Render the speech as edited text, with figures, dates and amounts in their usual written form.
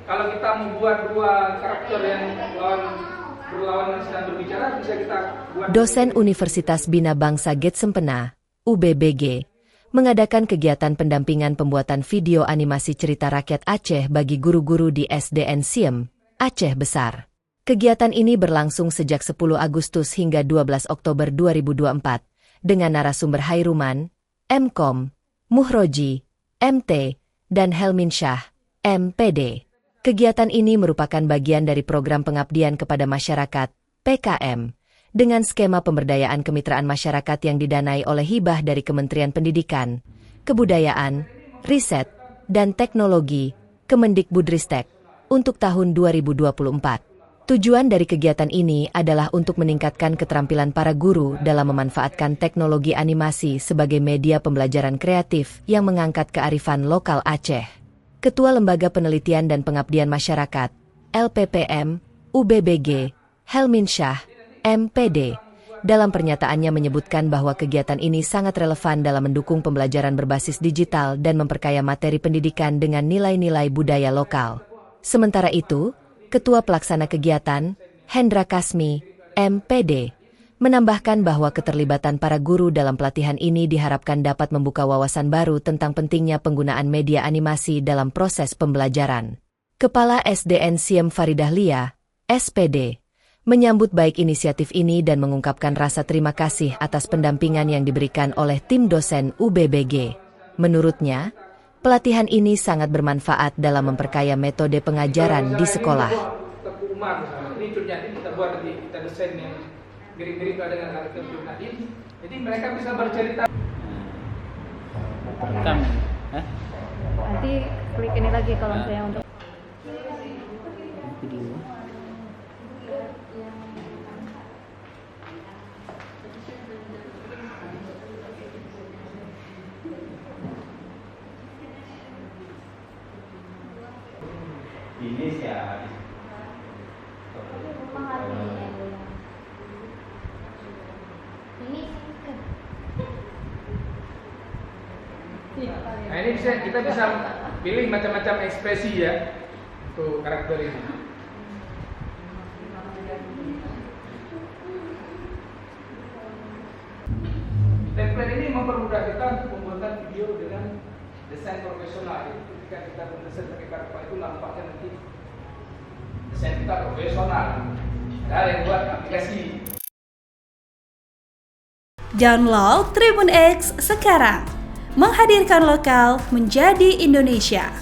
kalau kita membuat dua karakter yang berlawanan sedang berbicara, bisa kita buat. Dosen Universitas Bina Bangsa Getsempena, UBBG, mengadakan kegiatan pendampingan pembuatan video animasi cerita rakyat Aceh bagi guru-guru di SDN Siem, Aceh Besar. Kegiatan ini berlangsung sejak 10 Agustus hingga 12 Oktober 2024, dengan narasumber Hairuman, MKom, Muhroji, MT, dan Helmin Syah, MPD. Kegiatan ini merupakan bagian dari program pengabdian kepada masyarakat, PKM, dengan skema pemberdayaan kemitraan masyarakat yang didanai oleh hibah dari Kementerian Pendidikan, Kebudayaan, Riset, dan Teknologi, Kemendikbudristek, untuk tahun 2024. Tujuan dari kegiatan ini adalah untuk meningkatkan keterampilan para guru dalam memanfaatkan teknologi animasi sebagai media pembelajaran kreatif yang mengangkat kearifan lokal Aceh. Ketua Lembaga Penelitian dan Pengabdian Masyarakat, LPPM, UBBG, Helmin Syah, MPD, dalam pernyataannya menyebutkan bahwa kegiatan ini sangat relevan dalam mendukung pembelajaran berbasis digital dan memperkaya materi pendidikan dengan nilai-nilai budaya lokal. Sementara itu, Ketua Pelaksana Kegiatan, Hendra Kasmi, MPD, menambahkan bahwa keterlibatan para guru dalam pelatihan ini diharapkan dapat membuka wawasan baru tentang pentingnya penggunaan media animasi dalam proses pembelajaran. Kepala SDN Siem Faridah Lia, SPD, menyambut baik inisiatif ini dan mengungkapkan rasa terima kasih atas pendampingan yang diberikan oleh tim dosen UBBG. Menurutnya, pelatihan ini sangat bermanfaat dalam memperkaya metode pengajaran di sekolah. Ini kita buat kita desain yang mirip-mirip dengan karakter Nadine. Jadi mereka bisa bercerita. Rekam. Nanti klik ini lagi kalau misalnya untuk Video. Ini siapa? Nah ini kita bisa pilih macam-macam ekspresi ya untuk karakter ini. Template ini mempermudah kita untuk pembuatan video dengan desain profesional. Jadi ketika kita berdesain pakai Canva itu nampaknya nanti desain kita profesional. Ada yang buat aplikasi. Download Tribun X sekarang. Menghadirkan lokal menjadi Indonesia.